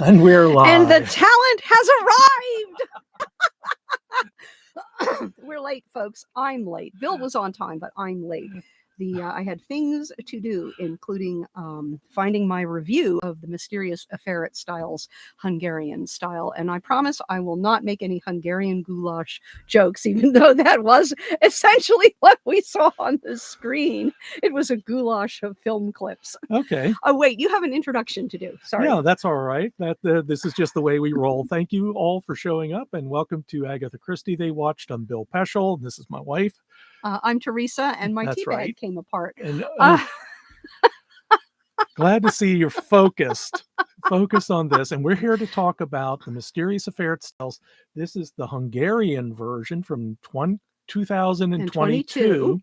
And we're live. And the talent has arrived. We're late, folks. I'm late. Bill was on time, but I'm late. I had things to do, including finding my review of the Mysterious Ferret Styles Hungarian style. And I promise I will not make any Hungarian goulash jokes, even though that was essentially what we saw on the screen. It was a goulash of film clips. Okay. Oh, wait, you have an introduction to do. Sorry. Yeah, that's all right. This is just the way we roll. Thank you all for showing up, and welcome to Agatha Christie They Watched. I'm Bill Peschel. This is my wife. I'm Teresa, and my That's tea bag right. came apart. And glad to see you're focused. Focus on this. And we're here to talk about the Mysterious Ferret Styles. This is the Hungarian version from 2022.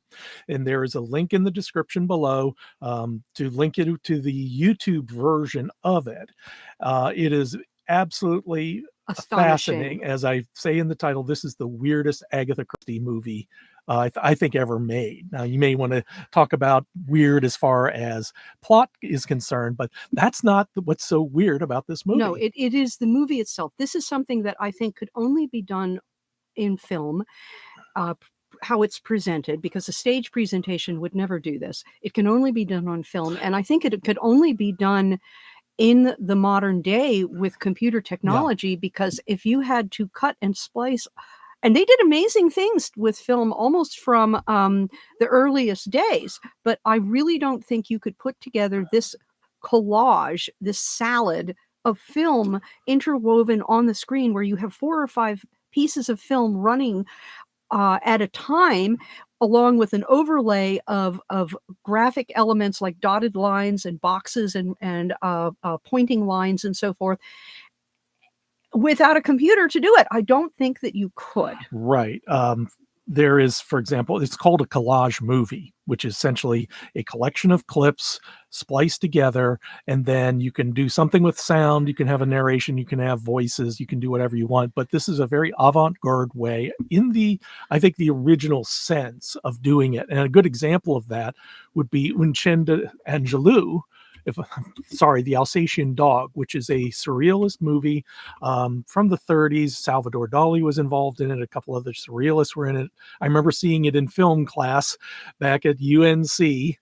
And there is a link in the description below to link it to the YouTube version of it. It is absolutely fascinating. As I say in the title, this is the weirdest Agatha Christie movie I think ever made. Now, you may want to talk about weird as far as plot is concerned, but that's not what's so weird about this movie. No, it is the movie itself. This is something that I think could only be done in film, how it's presented, because a stage presentation would never do this. It can only be done on film, and I think it could only be done in the modern day with computer technology, because if you had to cut and splice, and they did amazing things with film almost from the earliest days, but I really don't think you could put together this collage, this salad of film interwoven on the screen where you have 4 or 5 pieces of film running at a time, along with an overlay of graphic elements like dotted lines and boxes and pointing lines and so forth. Without a computer to do it, I don't think that you could. Right. There is, for example, it's called a collage movie, which is essentially a collection of clips spliced together, and then you can do something with sound, you can have a narration, you can have voices, you can do whatever you want. But this is a very avant-garde way in I think, the original sense of doing it. And a good example of that would be Uncenda Angelou, the Alsatian Dog, which is a surrealist movie from the 30s. Salvador Dali was involved in it. A couple other surrealists were in it. I remember seeing it in film class back at UNC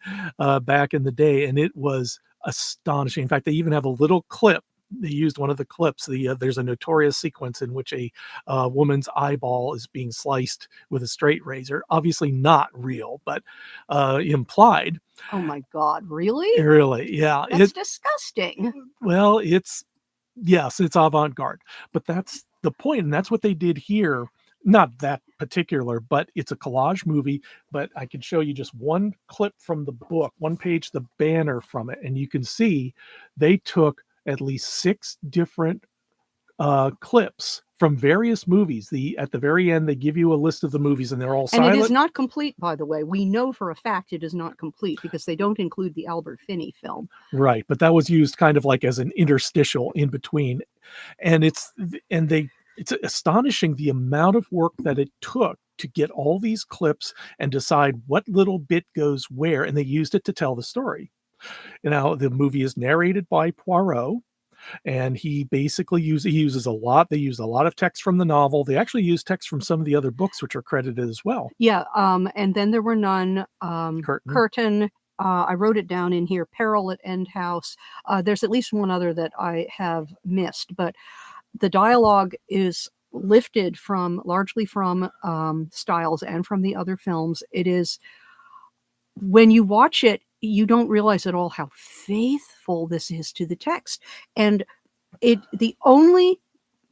back in the day, and it was astonishing. In fact, they even have a little clip. They used one of the clips. There's a notorious sequence in which a woman's eyeball is being sliced with a straight razor. Obviously not real, but implied. Oh my God, really? Really, yeah. That's disgusting. Well, it's avant-garde, but that's the point, and that's what they did here. Not that particular, but it's a collage movie. But I can show you just one clip from the book, one page, the banner from it, and you can see they took at least 6 different clips from various movies. At the very end, they give you a list of the movies, and they're all silent. And it is not complete, by the way. We know for a fact it is not complete because they don't include the Albert Finney film. Right, but that was used kind of like as an interstitial in between, and it's astonishing the amount of work that it took to get all these clips and decide what little bit goes where, and they used it to tell the story. Now, the movie is narrated by Poirot, and he basically uses a lot. They use a lot of text from the novel. They actually use text from some of the other books, which are credited as well. Yeah, and then there were none. Curtain. I wrote it down in here. Peril at End House. There's at least one other that I have missed, but the dialogue is lifted largely from Styles and from the other films. It is, when you watch it, you don't realize at all how faithful this is to the text. And the only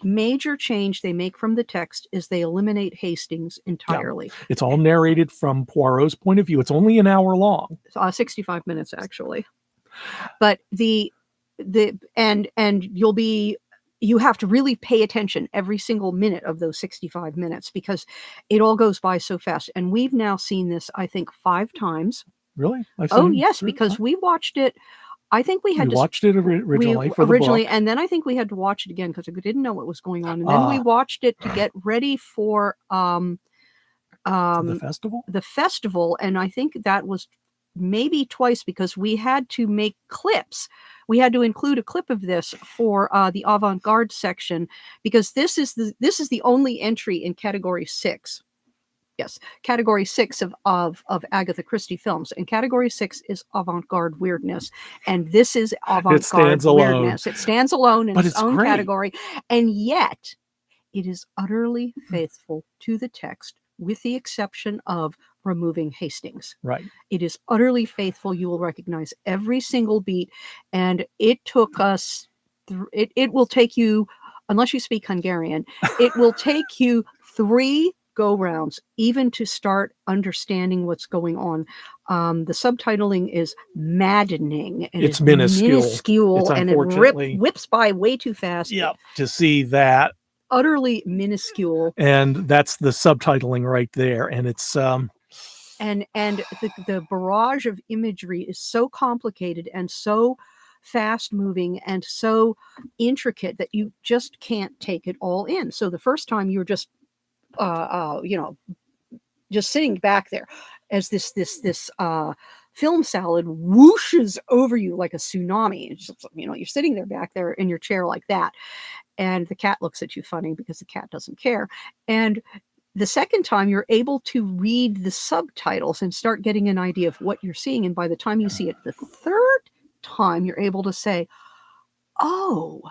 major change they make from the text is they eliminate Hastings entirely. Yeah. It's all narrated from Poirot's point of view. It's only an hour long. 65 minutes, actually. But and you have to really pay attention every single minute of those 65 minutes because it all goes by so fast. And we've now seen this, I think, 5 times. Really? Oh, yes, because we watched it. I think we had watched it originally for the book. And then I think we had to watch it again because we didn't know what was going on. And then we watched it to get ready for the festival. The festival, and I think that was maybe twice because we had to make clips We had to include a clip of this for the avant-garde section because this is the only entry in category 6. Yes, category 6 of Agatha Christie films, and category 6 is avant-garde weirdness, and this is avant-garde stands alone. weirdness. It stands alone in But its it's own great. category, and yet it is utterly faithful to the text, with the exception of removing Hastings. Right. It is utterly faithful. You will recognize every single beat, and it took us. It will take you, unless you speak Hungarian, it will take you 3 go-rounds even to start understanding what's going on. The subtitling is maddening. It's minuscule. It's and it whips by way too fast. Yep. To see that. Utterly minuscule. And that's the subtitling right there. And it's and the barrage of imagery is so complicated and so fast moving and so intricate that you just can't take it all in. So the first time you're just just sitting back there as this film salad whooshes over you like a tsunami. It's just, you're sitting there back there in your chair like that, and the cat looks at you funny because the cat doesn't care. And the second time, you're able to read the subtitles and start getting an idea of what you're seeing. And by the time you see it the third time, you're able to say, oh,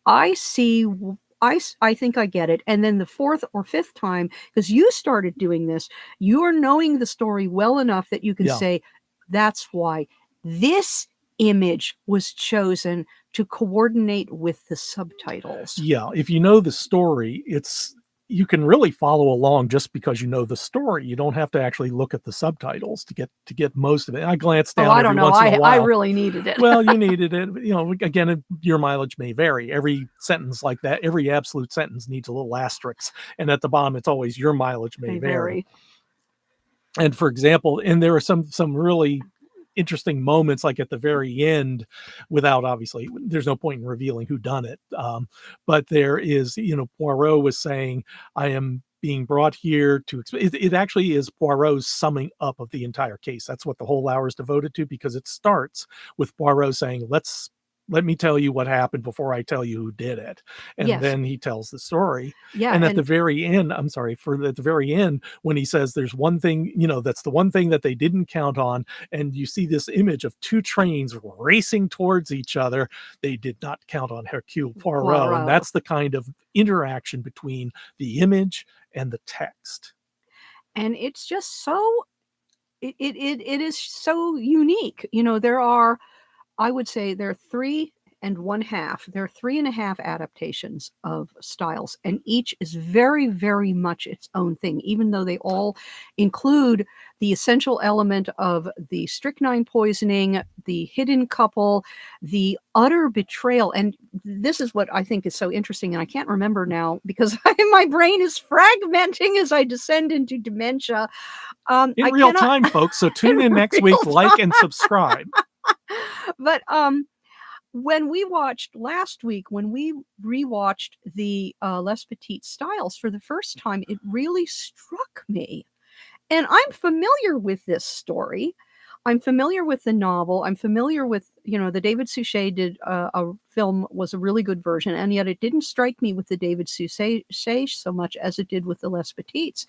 I see. I think I get it. And then the fourth or fifth time, because you started doing this, you are knowing the story well enough that you can say, that's why this image was chosen to coordinate with the subtitles. Yeah. If you know the story, you can really follow along just because you know the story. You don't have to actually look at the subtitles to get most of it. I glanced down every once in a while. I really needed it. Well, you needed it. Again, your mileage may vary. Every sentence like that, every absolute sentence needs a little asterisk. And at the bottom, it's always your mileage may vary. And for example, and there are some really interesting moments, like at the very end, without obviously, there's no point in revealing who done it. But there is, Poirot was saying, I am being brought here to, it actually is Poirot's summing up of the entire case. That's what the whole hour is devoted to, because it starts with Poirot saying, let me tell you what happened before I tell you who did it. And then he tells the story. Yeah. And at the very end, at the very end, when he says there's one thing, that's the one thing that they didn't count on. And you see this image of 2 trains racing towards each other. They did not count on Hercule Poirot. And that's the kind of interaction between the image and the text. And it's just so, it is so unique. I would say there are 3 1/2. There are 3 1/2 adaptations of styles, and each is very, very much its own thing, even though they all include the essential element of the strychnine poisoning, the hidden couple, the utter betrayal. And this is what I think is so interesting, and I can't remember now because my brain is fragmenting as I descend into dementia. In real time, folks. So tune in next week, like and subscribe. But when we watched last week, when we rewatched the Les Petites Styles for the first time, it really struck me. And I'm familiar with this story. I'm familiar with the novel. I'm familiar with, the David Suchet did a film, was a really good version. And yet it didn't strike me with the David Suchet so much as it did with the Les Petites.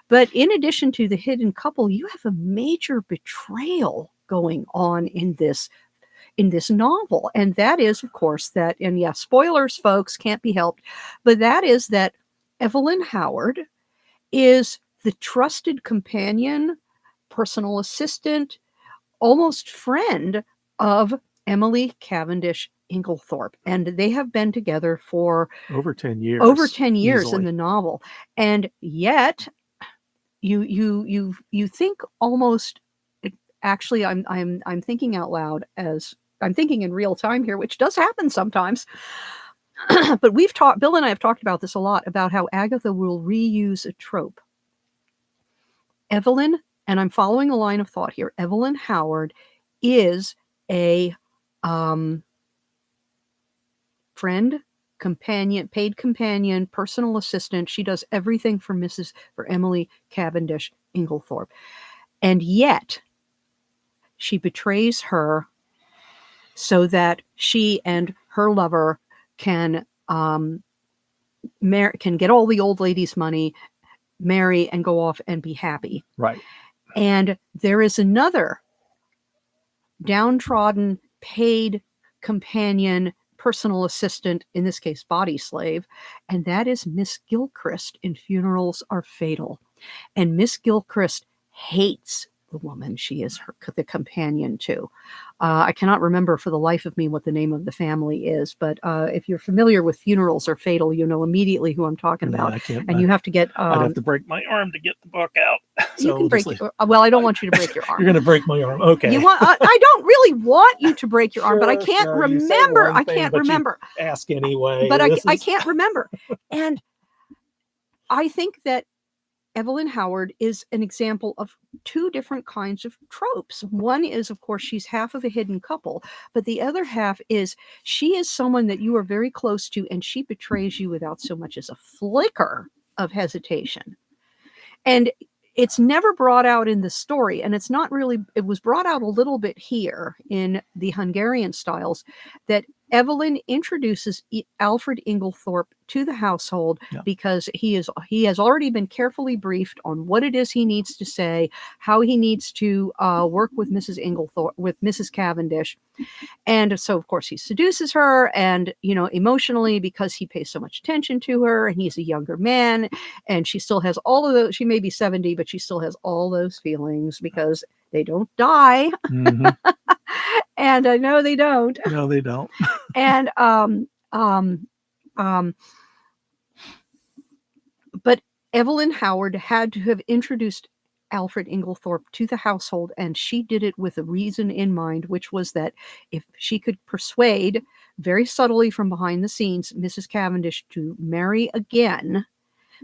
But in addition to the hidden couple, you have a major betrayal going on in this novel. And that is, of course, spoilers, folks, can't be helped. But that is that Evelyn Howard is the trusted companion, personal assistant, almost friend of Emily Cavendish Inglethorpe. And they have been together for over 10 years. Over 10 years easily. In the novel. And yet you think almost, actually, I'm thinking out loud as I'm thinking in real time here, which does happen sometimes. But Bill and I have talked about this a lot, about how Agatha will reuse a trope. Evelyn, and I'm following a line of thought here, Evelyn Howard is a friend, companion, paid companion, personal assistant. She does everything for Emily Cavendish Inglethorpe. And yet she betrays her so that she and her lover can can get all the old lady's money, marry, and go off and be happy. Right. And there is another downtrodden, paid companion, personal assistant, in this case, body slave, and that is Miss Gilchrist in Funerals Are Fatal. And Miss Gilchrist hates the woman she is the companion to. I cannot remember for the life of me what the name of the family is, but if you're familiar with Funerals Are Fatal, you know immediately who I'm talking about. I can't. And you have to get. I'd have to break my arm to get the book out. So you can break. Well, I don't want you to break your arm. You're going to break my arm. Okay. You want? I don't really want you to break your arm, but I can't remember. I can't remember. Ask anyway. But I can't remember. And I think that Evelyn Howard is an example of two different kinds of tropes. One is, of course, she's half of a hidden couple, but the other half is she is someone that you are very close to, and she betrays you without so much as a flicker of hesitation. And it's never brought out in the story, and it's not really, it was brought out a little bit here in the Hungarian styles, that Evelyn introduces Alfred Inglethorpe to the household because he has already been carefully briefed on what it is he needs to say, how he needs to work with Mrs. Inglethorpe, with Mrs. Cavendish. And so, of course, he seduces her, and, you know, emotionally, because he pays so much attention to her, and he's a younger man, and she still has all of those. She may be 70, but she still has all those feelings because they don't die. Mm-hmm. And I know they don't. No, they don't. And but Evelyn Howard had to have introduced Alfred Inglethorpe to the household, and she did it with a reason in mind, which was that if she could persuade very subtly from behind the scenes Mrs. Cavendish to marry again,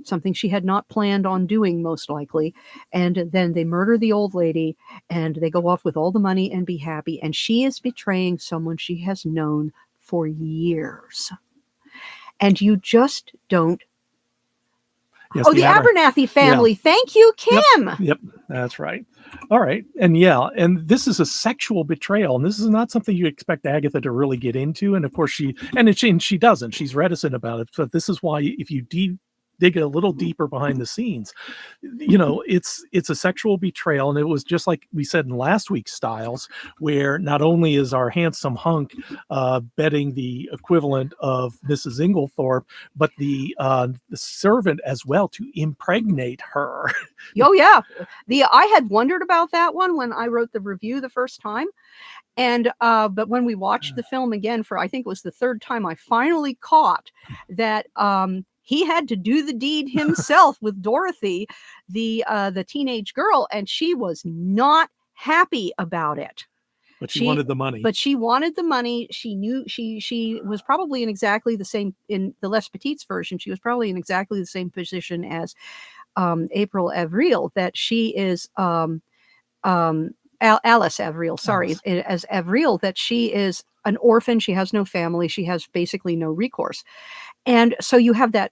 something she had not planned on doing, most likely, and then they murder the old lady and they go off with all the money and be happy, and she is betraying someone she has known for years. And you just don't. Yes, the Abernathy family. Yeah. Thank you, Kim. Yep, that's right. All right. And and this is a sexual betrayal, and this is not something you expect Agatha to really get into. And of course she doesn't. She's reticent about it. So this is why if you dig a little deeper behind the scenes, you know, it's a sexual betrayal. And it was just like we said in last week's styles, where not only is our handsome hunk betting the equivalent of Mrs. Inglethorpe, but the servant as well, to impregnate her. Oh yeah, I had wondered about that one when I wrote the review the first time. And but when we watched the film again for, I think it was the third time, I finally caught that he had to do the deed himself with Dorothy, the teenage girl, and she was not happy about it. But she wanted the money. But she wanted the money. She knew she was probably in exactly the same, in the Les Petits version, she was probably in exactly the same position as April Avril, that she is Alice Avril, sorry, as Avril, that she is an orphan. She has no family. She has basically no recourse. And so you have a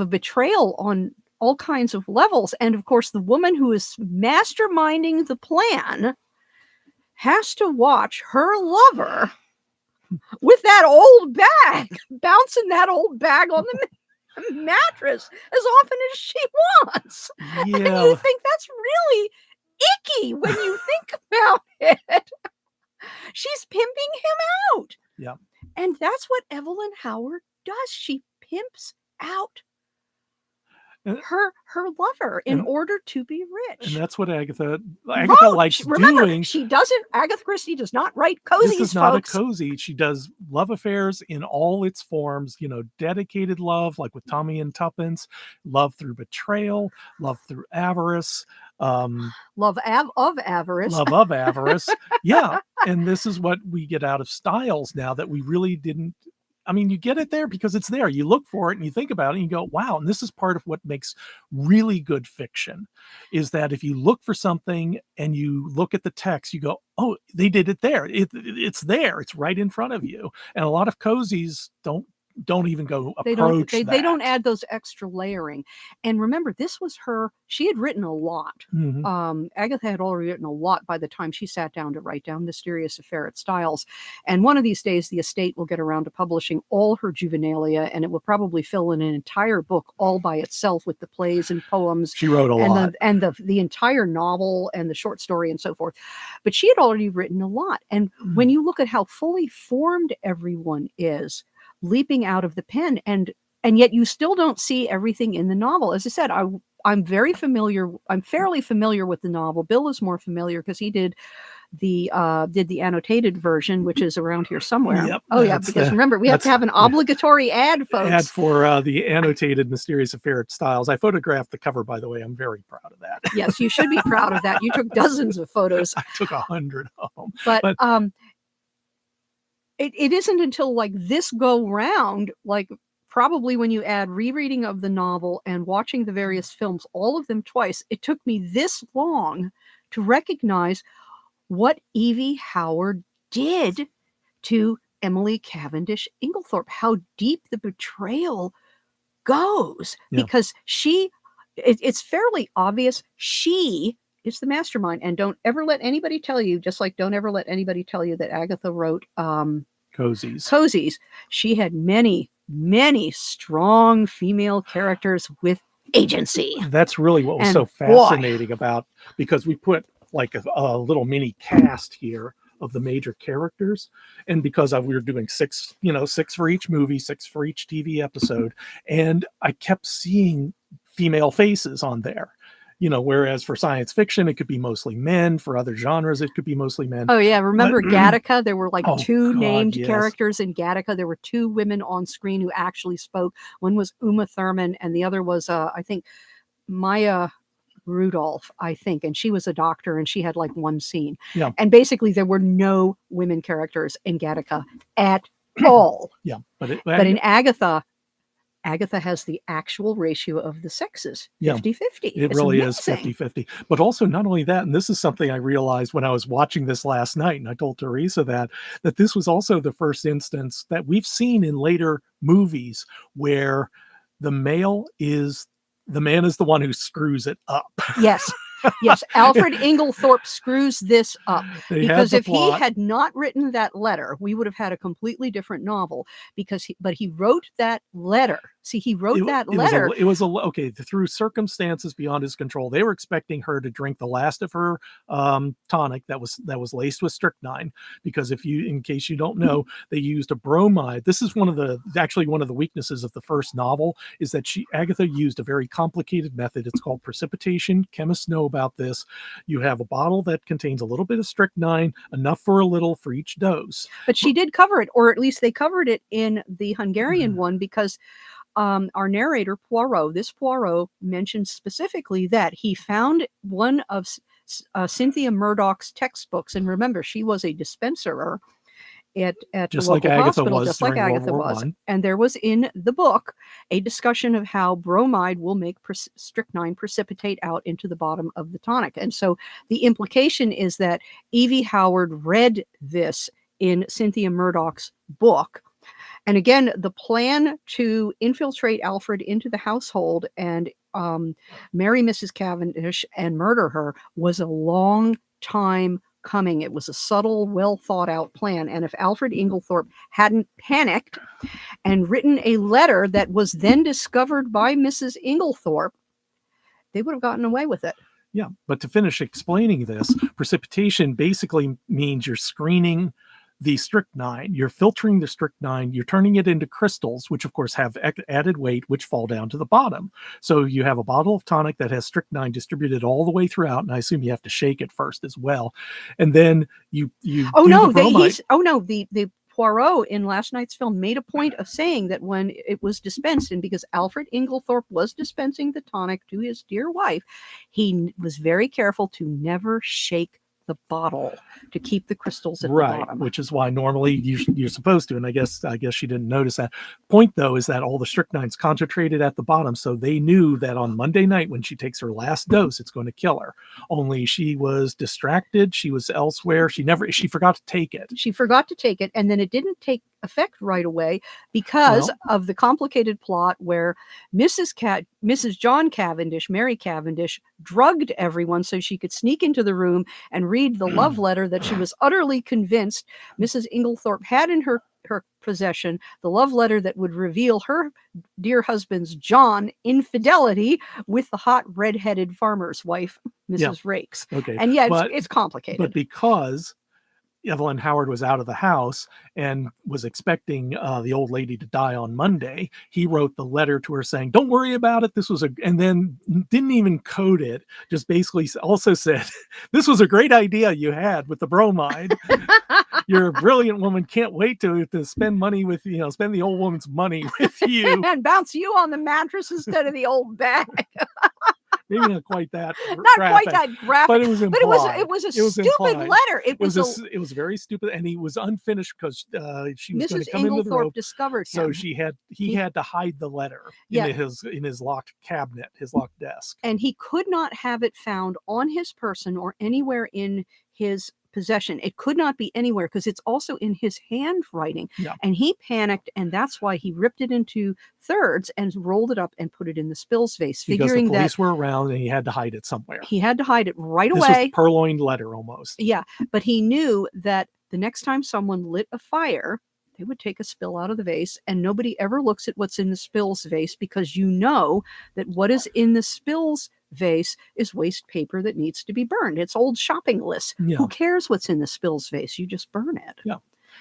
betrayal on all kinds of levels. And of course, the woman who is masterminding the plan has to watch her lover with that old bag, bouncing that old bag on the mattress as often as she wants. Yeah. And you think that's really icky when you think about it. She's pimping him out. Yeah. And that's what Evelyn Howard does. She pimps out her lover in order to be rich. And that's what Agatha likes doing. She doesn't. Agatha Christie does not write cozies, This is not a cozy. She does love affairs in all its forms, you know, dedicated love, like with Tommy and Tuppence, love through betrayal, love through avarice, love of avarice. Yeah. And this is what we get out of styles now that we really didn't. I mean, you get it there because it's there. You look for it and you think about it and you go, wow. And this is part of what makes really good fiction, is that if you look for something and you look at the text, you go, oh, they did it there. It's there. It's right in front of you. And a lot of cozies don't don't even go They don't. approach They that. don't add those extra layering. And remember, this was her. She had written a lot. Agatha had already written a lot by the time she sat down to write down Mysterious Affair at Styles. And one of these days, the estate will get around to publishing all her juvenilia, and it will probably fill in an entire book all by itself with the plays and poems. She wrote a lot. And the entire novel and the short story and so forth. But she had already written a lot. And when you look at how fully formed everyone is, leaping out of the pen, and yet you still don't see everything in the novel. As I said, I'm fairly familiar with the novel. Bill is more familiar because he did the annotated version, which is around here somewhere. Yep, oh yeah, because remember, we have to have an obligatory ad, folks. Ad for the annotated Mysterious Affair at Styles. I photographed the cover, by the way. I'm very proud of that. Yes, you should be proud of that. You took dozens of photos. I took 100 of them. But it isn't until like this go round, like probably when you add rereading of the novel and watching the various films, all of them twice, it took me this long to recognize what Evie Howard did to Emily Cavendish Inglethorpe, how deep the betrayal goes. Because it's fairly obvious she is the mastermind. And don't ever let anybody tell you, just like don't ever let anybody tell you that Agatha wrote Cozies. She had many strong female characters with agency. That's really what was so fascinating about, because we put like a little mini cast here of the major characters, and because we were doing six for each movie, 6 for each TV episode, and I kept seeing female faces on there. Whereas for science fiction, it could be mostly men. For other genres, it could be mostly men. Oh, yeah. Remember Gattaca? There were like two named characters in Gattaca. There were 2 women on screen who actually spoke. One was Uma Thurman, and the other was, I think, Maya Rudolph, I think. And she was a doctor, and she had like one scene. Yeah. And basically, there were no women characters in Gattaca at all. Yeah. But in Agatha has the actual ratio of the sexes, 50-50. It really is 50-50. But also not only that, and this is something I realized when I was watching this last night, and I told Teresa that this was also the first instance that we've seen in later movies where the man is the one who screws it up. Yes. Yes, Alfred Inglethorpe screws this up, because if he had not written that letter, we would have had a completely different novel. But he wrote that letter. See, he wrote that letter. It was through circumstances beyond his control. They were expecting her to drink the last of her tonic that was laced with strychnine, because in case you don't know, they used a bromide. This is one of the weaknesses of the first novel, is that Agatha used a very complicated method. It's called precipitation. Chemists know about this. You have a bottle that contains a little bit of strychnine, enough for a little for each dose. But she did cover it, or at least they covered it in the Hungarian one, because our narrator, Poirot mentioned specifically that he found one of Cynthia Murdoch's textbooks. And remember, she was a dispenser at just the local hospital, just like Agatha was. And there was in the book a discussion of how bromide will make strychnine precipitate out into the bottom of the tonic. And so the implication is that Evie Howard read this in Cynthia Murdoch's book. And again, the plan to infiltrate Alfred into the household and marry Mrs. Cavendish and murder her was a long time coming. It was a subtle, well thought out plan. And if Alfred Inglethorpe hadn't panicked and written a letter that was then discovered by Mrs. Inglethorpe, they would have gotten away with it. Yeah, but to finish explaining this, precipitation basically means you're screening the strychnine, you're filtering the strychnine, you're turning it into crystals, which of course have added weight, which fall down to the bottom. So you have a bottle of tonic that has strychnine distributed all the way throughout, and I assume you have to shake it first as well. And then the Poirot in last night's film made a point of saying that when it was dispensed, and because Alfred Inglethorpe was dispensing the tonic to his dear wife, he was very careful to never shake the bottle to keep the crystals at the bottom. Which is why normally you're supposed to, and I guess she didn't notice that. Point though is that all the strychnine's concentrated at the bottom, so they knew that on Monday night when she takes her last dose, it's going to kill her. Only she was distracted, she was elsewhere, she forgot to take it. She forgot to take it, and then it didn't take effect right away because Well, of the complicated plot where Mrs. John Cavendish, Mary Cavendish, drugged everyone so she could sneak into the room and read the love letter that she was utterly convinced Mrs. Inglethorpe had in her possession, the love letter that would reveal her dear husband's John infidelity with the hot red-headed farmer's wife, Mrs. Rakes. okay. And yeah, But it's complicated. But because Evelyn Howard was out of the house and was expecting the old lady to die on Monday, he wrote the letter to her saying, "Don't worry about it. And then didn't even code it. Just basically also said, this was a great idea you had with the bromide. You're a brilliant woman. Can't wait to spend money with, spend the old woman's money with you." And bounce you on the mattress instead of the old bag. Maybe not quite that Not graphic, quite that graphic, but it was implied. it was a stupid implied. letter. It was very stupid, and he was unfinished because she was going Mrs. to come into the room. Inglethorpe discovered So him. he had to hide the letter Yeah. in his locked cabinet, his locked desk. And he could not have it found on his person or anywhere in his possession. It could not be anywhere because it's also in his handwriting. Yeah. And he panicked, and that's why he ripped it into thirds and rolled it up and put it in the spills vase, Because figuring the police that were around and he had to hide it somewhere. he had to hide it right This away. was purloined letter almost. Yeah, but he knew that the next time someone lit a fire, they would take a spill out of the vase, and nobody ever looks at what's in the spills vase because you know that what is in the spills vase is waste paper that needs to be burned. It's old shopping lists. Yeah. Who cares what's in the spills vase? You just burn it. Yeah.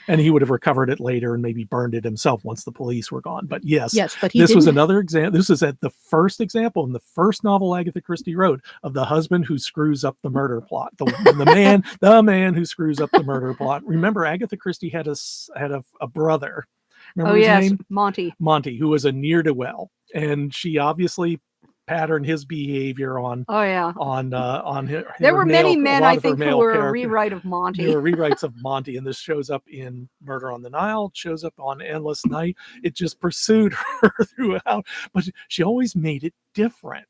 And he would have recovered it later and maybe burned it himself once the police were gone. But yes, but this was another example. This is the first example in the first novel Agatha Christie wrote of the husband who screws up the murder plot. The man who screws up the murder plot. Remember, Agatha Christie had a brother. Remember his name? Monty, who was a ne'er-do-well, and she obviously patterned his behavior on her. There were many men, I think, who were a rewrite of Monty. There were rewrites of Monty, and this shows up in Murder on the Nile. It shows up on Endless Night. It just pursued her throughout, but she always made it different.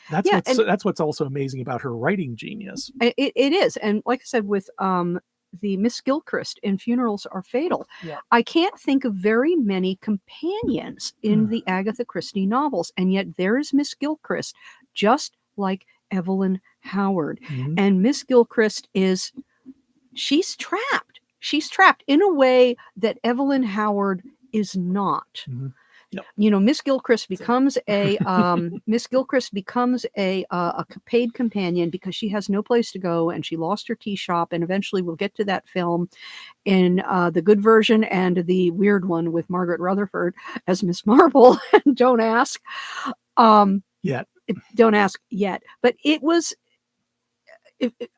That's what's also amazing about her writing genius. It is, and like I said, with the Miss Gilchrist in Funerals Are Fatal, I can't think of very many companions in the Agatha Christie novels, and yet there is Miss Gilchrist, just like Evelyn Howard. Mm-hmm. And Miss Gilchrist she's trapped. She's trapped in a way that Evelyn Howard is not. Mm-hmm. Yep. Miss Gilchrist becomes a paid companion because she has no place to go and she lost her tea shop. And eventually we'll get to that film in the good version and the weird one with Margaret Rutherford as Miss Marple. Don't ask yet. Don't ask yet. But it was.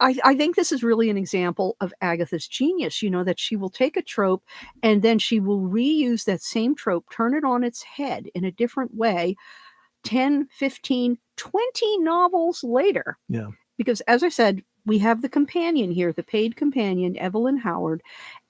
I think this is really an example of Agatha's genius, that she will take a trope and then she will reuse that same trope, turn it on its head in a different way 10, 15, 20 novels later. Yeah. Because as I said, we have the companion here, the paid companion, Evelyn Howard,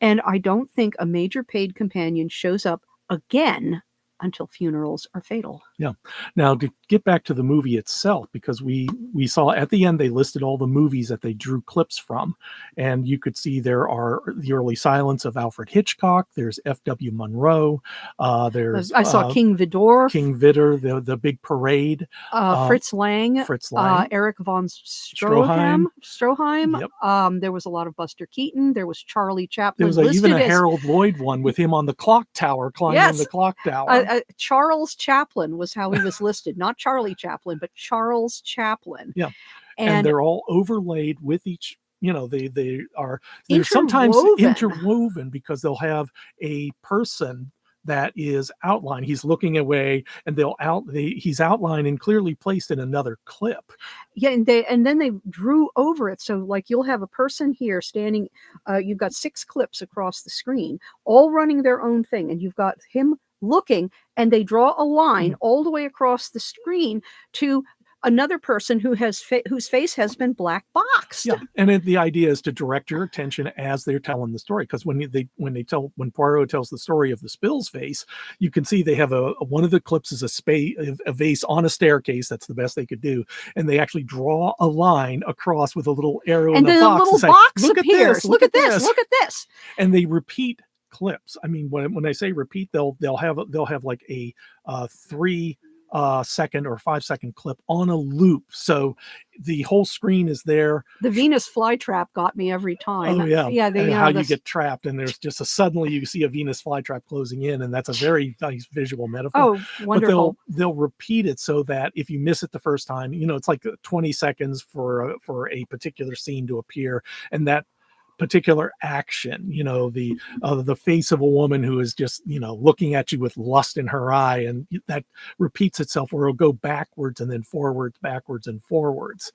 and I don't think a major paid companion shows up again until Funerals Are Fatal. Yeah. Now to get back to the movie itself, because we saw at the end they listed all the movies that they drew clips from, and you could see there are The Early Silence of Alfred Hitchcock. There's F.W. Monroe. I saw King Vidor. The Big Parade. Fritz Lang. Eric von Stroheim. Yep. There was a lot of Buster Keaton. There was Charlie Chaplin. There was even a Harold Lloyd one with him on the clock tower, climbing the clock tower. Charles Chaplin was how he was listed, not Charlie Chaplin, but Charles Chaplin. Yeah, and they're all overlaid with each. They're sometimes interwoven because they'll have a person that is outlined. He's looking away, and he's outlined and clearly placed in another clip. Yeah, and then they drew over it. So like you'll have a person here standing. You've got 6 clips across the screen, all running their own thing, and you've got him looking, and they draw a line all the way across the screen to another person whose face has been black boxed. Yeah, and the idea is to direct your attention as they're telling the story, because when Poirot tells the story of the Spills vase, you can see they have one of the clips is a vase on a staircase. That's the best they could do, and they actually draw a line across with a little arrow and in then a box. A little box look appears. Look at this. Look at this. And they repeat clips. I mean, when I say repeat, they'll have like a 3 second or 5 second clip on a loop, so the whole screen is there. The Venus flytrap got me every time. Oh yeah, Yeah. and how you get trapped, and there's just suddenly you see a Venus flytrap closing in, and that's a very nice visual metaphor. Oh, wonderful. But they'll repeat it so that if you miss it the first time, it's like 20 seconds for a particular scene to appear, and that particular action, the face of a woman who is just looking at you with lust in her eye, and that repeats itself, or it'll go backwards and then forwards, backwards and forwards.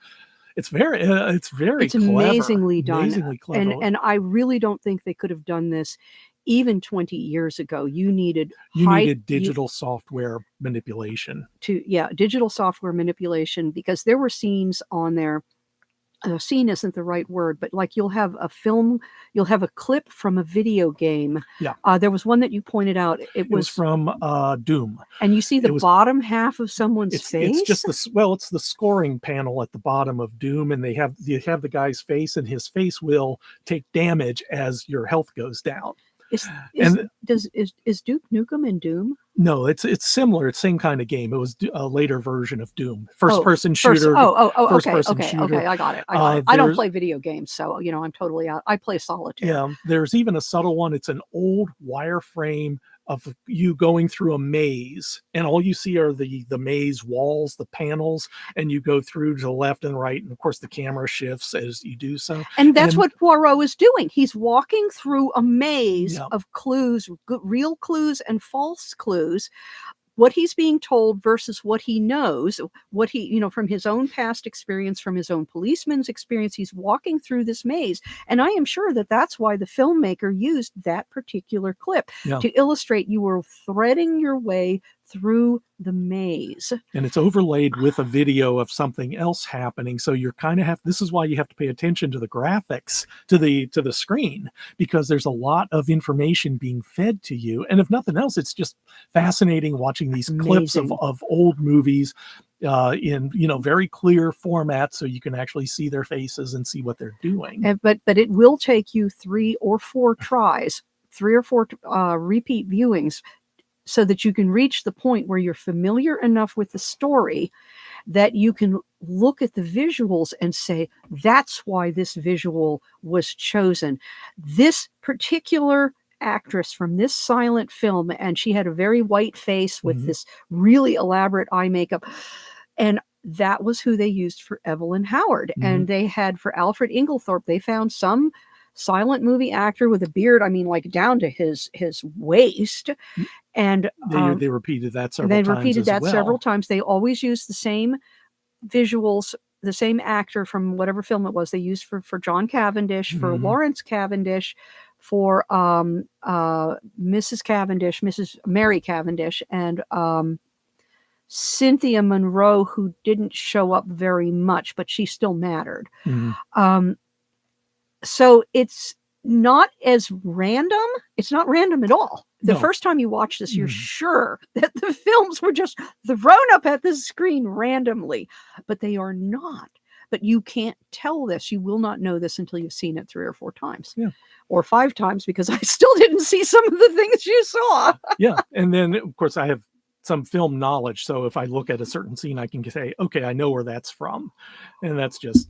It's very clever. Amazingly done. Amazingly clever. And I really don't think they could have done this even 20 years ago. You needed digital software manipulation. Digital software manipulation, because there were scenes on there. Scene isn't the right word, but like you'll have a clip from a video game. Yeah. There was one that you pointed out. It was from Doom. And you see the bottom half of someone's face. It's just it's the scoring panel at the bottom of Doom, and you have the guy's face, and his face will take damage as your health goes down. Is Duke Nukem in Doom? No, it's similar. It's same kind of game. It was a later version of Doom, first-person shooter. First-person shooter. Okay, I got it. I don't play video games, so I'm totally out. I play solitaire. Yeah, there's even a subtle one. It's an old wireframe of you going through a maze, and all you see are the maze walls, the panels, and you go through to the left and right, and of course the camera shifts as you do so. And that's what Poirot is doing. He's walking through a maze of clues, real clues and false clues, what he's being told versus what he knows, what he, from his own past experience, from his own policeman's experience. He's walking through this maze. And I am sure that that's why the filmmaker used that particular clip to illustrate you were threading your way through the maze. And it's overlaid with a video of something else happening. So you're this is why you have to pay attention to the graphics, to the screen, because there's a lot of information being fed to you. And if nothing else, it's just fascinating watching these clips of old movies in very clear format, so you can actually see their faces and see what they're doing. But it will take you 3 or 4 tries, 3 or 4 repeat viewings, so that you can reach the point where you're familiar enough with the story that you can look at the visuals and say, that's why this visual was chosen. This particular actress from this silent film, and she had a very white face with this really elaborate eye makeup, and that was who they used for Evelyn Howard. And they had for Alfred Inglethorpe, they found some silent movie actor with a beard, like down to his waist. And they repeated that several times. They always used the same visuals, the same actor from whatever film it was. They used for John Cavendish, for Lawrence Cavendish, for Mrs. Cavendish, Mrs. Mary Cavendish, and Cynthia Monroe, who didn't show up very much, but she still mattered. So it's not as random. It's not random at all. The first time you watch this, you're sure that the films were just thrown up at the screen randomly, but they are not. But you can't tell this. You will not know this until you've seen it 3 or 4 times. Or 5 times, because I still didn't see some of the things you saw. And then, of course, I have some film knowledge. So if I look at a certain scene, I can say, okay, I know where that's from. And that's just,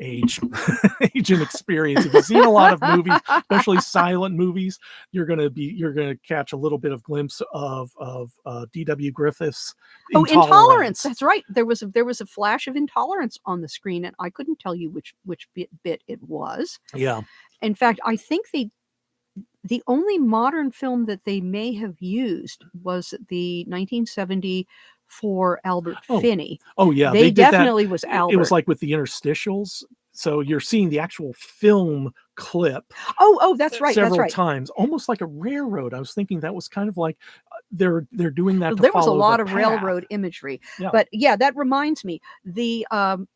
age and experience. If you've seen a lot of movies, especially silent movies, you're gonna catch a little bit of glimpse of D.W. Griffith's Intolerance. That's right. There was a flash of Intolerance on the screen, and I couldn't tell you which bit it was. In fact, I think the only modern film that they may have used was the 1974 Albert Finney. They definitely was Albert. It was like with the interstitials. So you're seeing the actual film clip. That's right. Several times, almost like a railroad. I was thinking that was kind of like they're doing that. There was a lot of railroad imagery, but that reminds me to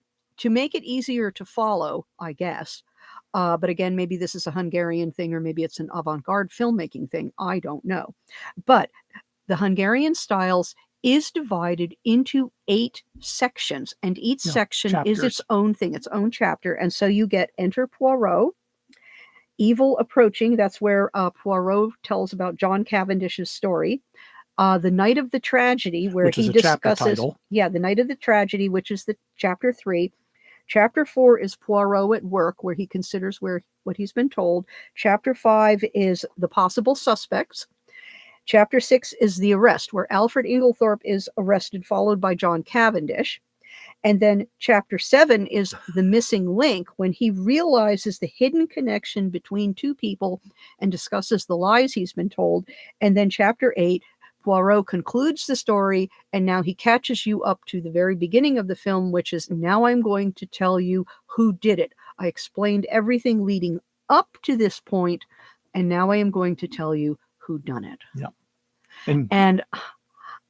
make it easier to follow, I guess. But again, maybe this is a Hungarian thing, or maybe it's an avant-garde filmmaking thing. I don't know. But the Hungarian styles is divided into 8 sections, and each section is its own thing, its own chapter. And so you get Enter Poirot. Evil Approaching. That's where Poirot tells about John Cavendish's story. The Night of the Tragedy, where which he is a chapter discusses, title. The Night of the Tragedy, which is the chapter 3. Chapter 4 is Poirot at work, where he considers what he's been told. Chapter 5 is The Possible Suspects. Chapter 6 is The Arrest, where Alfred Inglethorpe is arrested, followed by John Cavendish. And then chapter 7 is The Missing Link, when he realizes the hidden connection between two people and discusses the lies he's been told. And then chapter 8, Poirot concludes the story, and now he catches you up to the very beginning of the film, which is, now I'm going to tell you who did it. I explained everything leading up to this point, and now I am going to tell you who done it. Yeah. And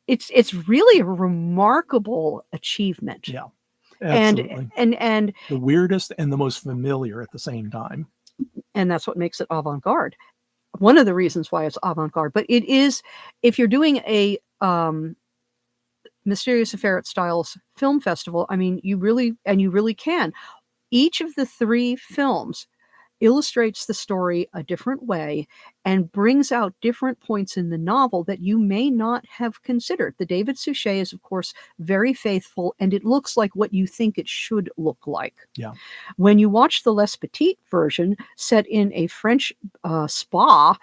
it's really a remarkable achievement. Yeah, absolutely. And the weirdest and the most familiar at the same time. And that's what makes it avant-garde. One of the reasons why it's avant-garde. But it is, if you're doing a Mysterious Affair at Styles Film Festival, I mean, you really can. Each of the 3 films illustrates the story a different way and brings out different points in the novel that you may not have considered. The David Suchet is, of course, very faithful, and it looks like what you think it should look like. Yeah. When you watch the Les Petite version, set in a French spa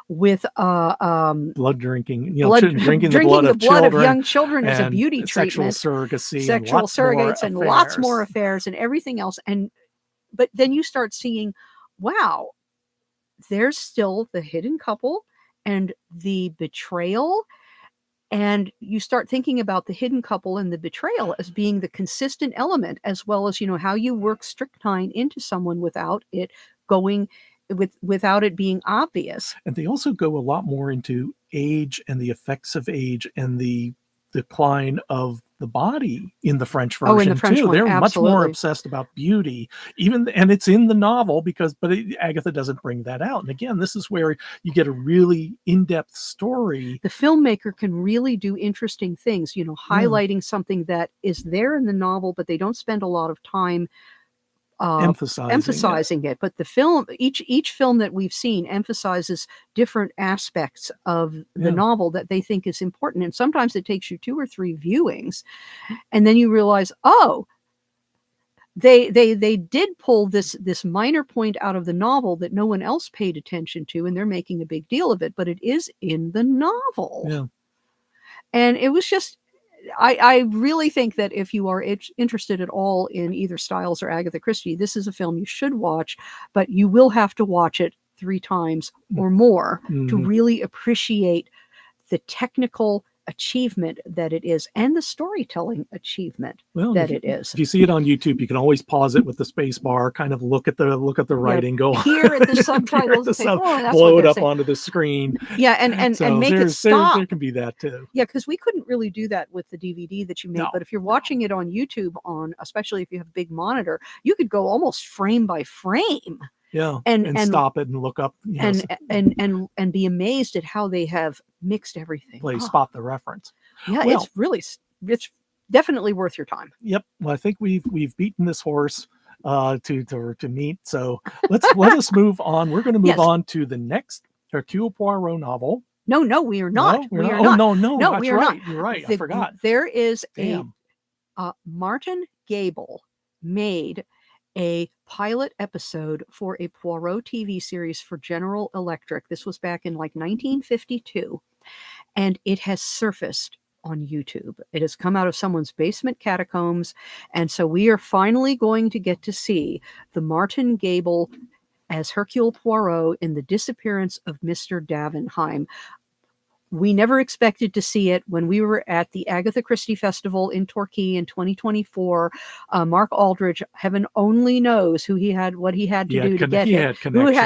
with blood drinking, drinking the blood of children, young children as a beauty sexual treatment, surrogacy, sexual surrogates, and lots more affairs. affairs and everything else. But then you start seeing, wow, there's still the hidden couple and the betrayal. And you start thinking about the hidden couple and the betrayal as being the consistent element, as well as, how you work strychnine into someone without it being obvious. And they also go a lot more into age and the effects of age and the decline of the body in the French version. In the French too. one, They're absolutely. much more obsessed about beauty, and it's in the novel Agatha doesn't bring that out. And again, this is where you get a really in-depth story. The filmmaker can really do interesting things, highlighting something that is there in the novel, but they don't spend a lot of time emphasizing it. But the film, each film that we've seen emphasizes different aspects of the novel that they think is important. And sometimes it takes you 2 or 3 viewings, and then you realize, they did pull this minor point out of the novel that no one else paid attention to, and they're making a big deal of it, but it is in the novel. Yeah. And it was just, I really think that if you are interested at all in either Styles or Agatha Christie, this is a film you should watch, but you will have to watch it 3 times or more to really appreciate the technical achievement that it is and the storytelling achievement it is. If you see it on YouTube, you can always pause it with the space bar, kind of look at the writing, go here at the subtitles, blow it up onto the screen. Yeah, and make it stop. There can be that too. Yeah, because we couldn't really do that with the DVD that you made. But if you're watching it on YouTube, especially if you have a big monitor, you could go almost frame by frame. Yeah, and stop it and look up, and be amazed at how they have mixed everything. Spot the reference. Yeah, it's definitely worth your time. Yep. Well, I think we've beaten this horse to meet. So let us move on. We're going to move on to the next Hercule Poirot novel. No, we are not. No, we are not. No, we are not. You're right. I forgot. There is Martin Gable made a pilot episode for a Poirot TV series for General Electric. This was back in 1952, and it has surfaced on YouTube. It has come out of someone's basement catacombs, and so we are finally going to get to see the Martin Gable as Hercule Poirot in The Disappearance of Mr. Davenheim. We never expected to see it when we were at the Agatha Christie Festival in Torquay in 2024. Mark Aldridge, heaven only knows what he had to do to get him.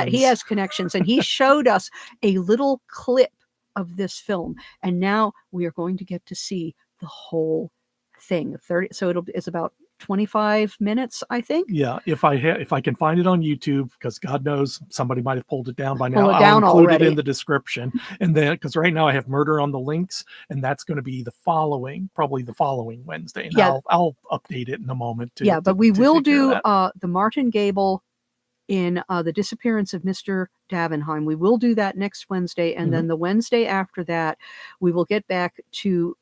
He has connections, and he showed us a little clip of this film, and now we are going to get to see the whole thing. It's about 25 minutes, I think. Yeah, if I can find it on YouTube, because God knows somebody might have pulled it down by now. I'll include already. It in the description. And then, because right now I have Murder on the Links, and that's going to be probably the following Wednesday. And I'll update it in a moment. But we will do the Martin Gable in The Disappearance of Mr. Davenheim. We will do that next Wednesday, and then the Wednesday after that, we will get back to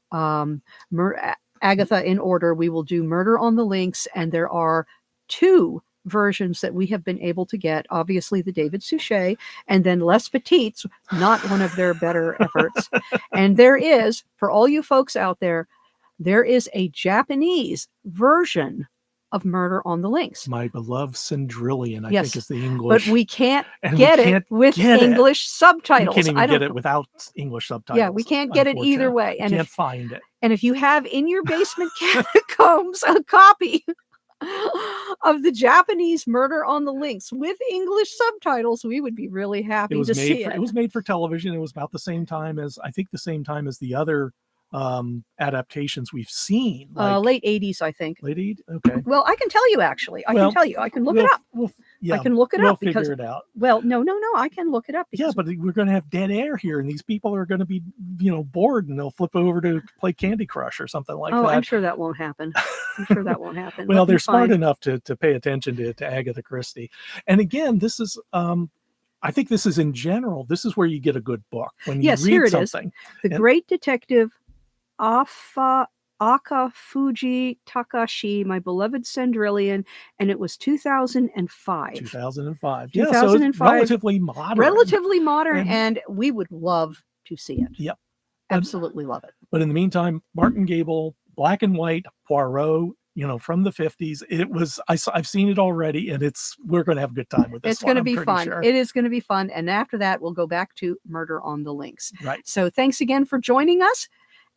Agatha in order. We will do Murder on the Links, and there are 2 versions that we have been able to get. Obviously, the David Suchet, and then Les Petits, not one of their better efforts. And there is, for all you folks out there, there is a Japanese version of Murder on the Links. My beloved Cendrillon, I Yes, think is the English. but we can't and get we it can't with get English it. subtitles. You can't even I don't get it without English subtitles. Yeah, we can't get it either way. And can't find it. And if you have in your basement catacombs a copy of the Japanese Murder on the Links with English subtitles, we would be really happy to see it. It was made for television. It was about the same time as the other adaptations we've seen. Like, late 80s, I think. Late 80s? Okay. Well, I can tell you actually. I can look it up. I can look it up because figure it out. Well, no, I can look it up because but we're going to have dead air here, and these people are going to be, bored, and they'll flip over to play Candy Crush or something like that. I'm sure that won't happen. Well, they're smart enough to pay attention to Agatha Christie. And again, this is I think this is in general, this is where you get a good book. When you read here it something. Is. The Great Detective Akafuji Takashi, My Beloved Cendrillon, and it was 2005. 2005. 2005. Yeah, so it's relatively modern. Relatively modern, and we would love to see it. Yep. Absolutely love it. But in the meantime, Martin Gable, black and white, Poirot, from the 50s. It was, I've seen it already, and we're going to have a good time with this. It's going to be fun. Sure. It is going to be fun. And after that, we'll go back to Murder on the Links. Right. So thanks again for joining us.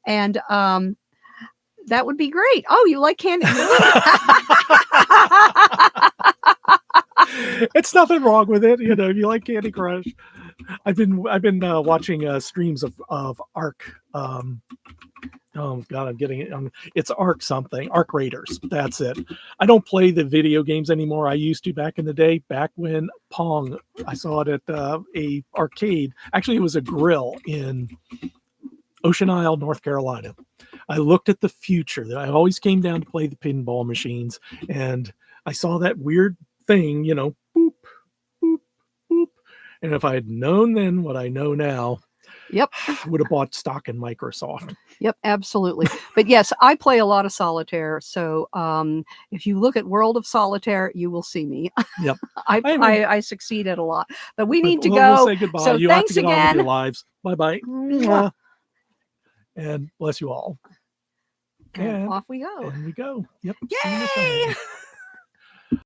And that would be great. Oh, you like candy? It's nothing wrong with it. If you like Candy Crush. I've been watching streams of Arc. Oh God, I'm getting it. It's Arc something. Arc Raiders. That's it. I don't play the video games anymore. I used to back in the day, back when Pong. I saw it at a arcade. Actually, it was a grill in Ocean Isle, North Carolina. I looked at the future. I always came down to play the pinball machines, and I saw that weird thing, boop, boop, boop. And if I had known then what I know now, yep, I would have bought stock in Microsoft. Yep, absolutely. But yes, I play a lot of solitaire. So if you look at World of Solitaire, you will see me. Yep. I succeed at a lot. But we need to go. We'll say goodbye. So you thanks have to get again. On with your lives. Bye-bye. Mwah. And bless you all. And off we go. And we go. Yep. Yay!